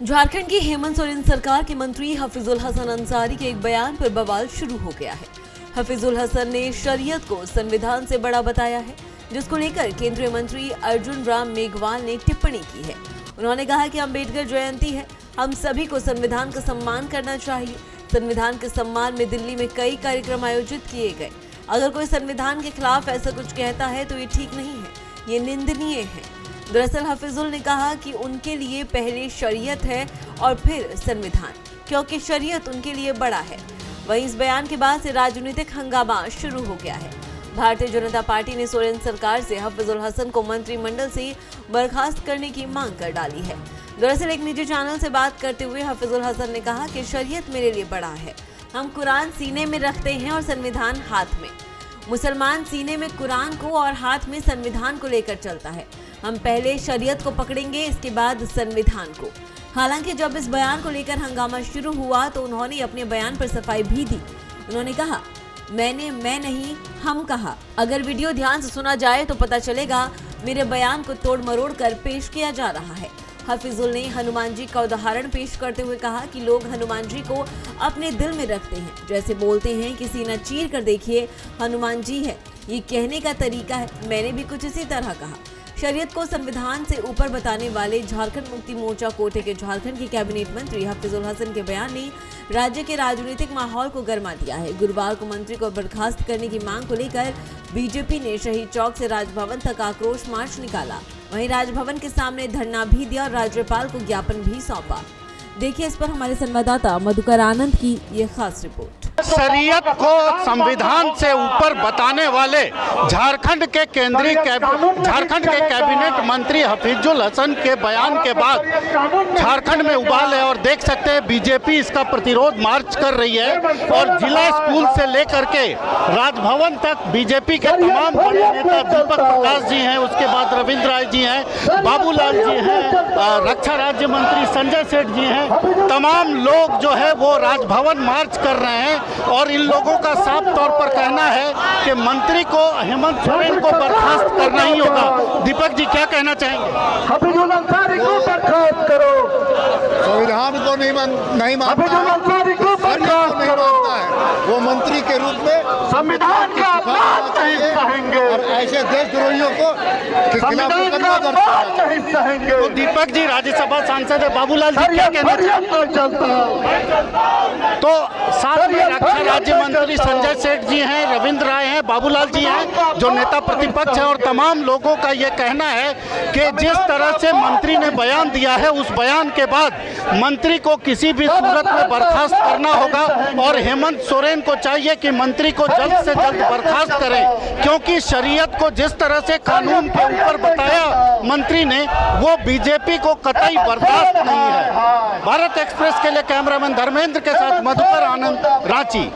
झारखंड की हेमंत सोरेन सरकार के मंत्री हफीजुल हसन अंसारी के एक बयान पर बवाल शुरू हो गया है। हफीजुल हसन ने शरीयत को संविधान से बड़ा बताया है, जिसको लेकर केंद्रीय मंत्री अर्जुन राम मेघवाल ने टिप्पणी की है। उन्होंने कहा कि अम्बेडकर जयंती है, हम सभी को संविधान का सम्मान करना चाहिए। संविधान के सम्मान में दिल्ली में कई कार्यक्रम आयोजित किए गए। अगर कोई संविधान के खिलाफ ऐसा कुछ कहता है तो ये ठीक नहीं है, ये निंदनीय है। दरअसल हफीजुल ने कहा कि उनके लिए पहले शरीयत है और फिर संविधान, क्योंकि शरीयत उनके लिए बड़ा है। वहीं इस बयान के बाद से राजनीतिक हंगामा शुरू हो गया है। भारतीय जनता पार्टी ने सोरेन सरकार से हफीजुल हसन को मंत्रिमंडल से बर्खास्त करने की मांग कर डाली है। दरअसल एक निजी चैनल से बात करते हुए हफीजुल हसन ने कहा कि शरीयत मेरे लिए बड़ा है। हम कुरान सीने में रखते हैं और संविधान हाथ में। मुसलमान सीने में कुरान को और हाथ में संविधान को लेकर चलता है। हम पहले शरीयत को पकड़ेंगे, इसके बाद संविधान को। हालांकि जब इस बयान को लेकर हंगामा शुरू हुआ तो उन्होंने अपने बयान पर सफाई भी दी। उन्होंने कहा, मैं नहीं, हम कहा। अगर वीडियो ध्यान से सुना जाए तो पता चलेगा मेरे बयान को तोड़ मरोड़ कर पेश किया जा रहा है। हफीजुल ने हनुमान जी का उदाहरण पेश करते हुए कहा कि लोग हनुमान जी को अपने दिल में रखते हैं। जैसे बोलते हैं कि सीना चीर कर देखिए, हनुमान जी है, ये कहने का तरीका है। मैंने भी कुछ इसी तरह कहा। शरीयत को संविधान से ऊपर बताने वाले झारखंड मुक्ति मोर्चा कोटे के झारखंड के कैबिनेट मंत्री हफीजुल हसन के बयान ने राज्य के राजनीतिक माहौल को गर्मा दिया है। गुरुवार को मंत्री को बर्खास्त करने की मांग को लेकर बीजेपी ने शहीद चौक से राजभवन तक आक्रोश मार्च निकाला। वहीं राजभवन के सामने धरना भी दिया और राज्यपाल को ज्ञापन भी सौंपा। देखिए इस पर हमारे संवाददाता मधुकर आनंद की ये खास रिपोर्ट। शरीयत को संविधान से ऊपर बताने वाले झारखंड के कैबिनेट मंत्री हफीजुल हसन के बयान के बाद झारखंड में उबाल है और देख सकते हैं बीजेपी इसका प्रतिरोध मार्च कर रही है और जिला स्कूल से लेकर के राजभवन तक बीजेपी के तमाम बड़े नेता दीपक प्रकाश जी हैं, उसके बाद रविंद्र राय जी हैं, बाबूलाल जी हैं, रक्षा राज्य मंत्री संजय सेठ जी हैं, तमाम लोग जो है वो राजभवन मार्च कर रहे हैं और इन लोगों का साफ तौर पर कहना है कि मंत्री को हेमंत सोरेन को बर्खास्त करना ही होगा। दीपक जी क्या कहना चाहेंगे? हफीजुल अंसारी को बर्खास्त करो। संविधान को नहीं मानता है, वो मंत्री के रूप में संविधान का अपमान नहीं सहेंगे और ऐसे देशद्रोहियों को नहीं सहेंगे। तो दीपक जी राज्यसभा सांसद है, बाबूलाल जी क्या कहना तो साथ में रक्षा राज्य मंत्री संजय सेठ जी हैं, रविंद्र राय हैं, बाबूलाल जी हैं जो नेता प्रतिपक्ष हैं और तमाम लोगों का ये कहना है कि जिस तरह से मंत्री ने बयान दिया है उस बयान के बाद मंत्री को किसी भी सूरत में बर्खास्त करना होगा और हेमंत सोरेन को चाहिए कि मंत्री को जल्द से जल्द बर्खास्त करें, क्योंकि शरीयत को जिस तरह से कानून के ऊपर बताया मंत्री ने वो बीजेपी को कतई बर्दाश्त नहीं है। भारत एक्सप्रेस के लिए कैमरामैन धर्मेंद्र के साथ मधुकर आनंद, रांची।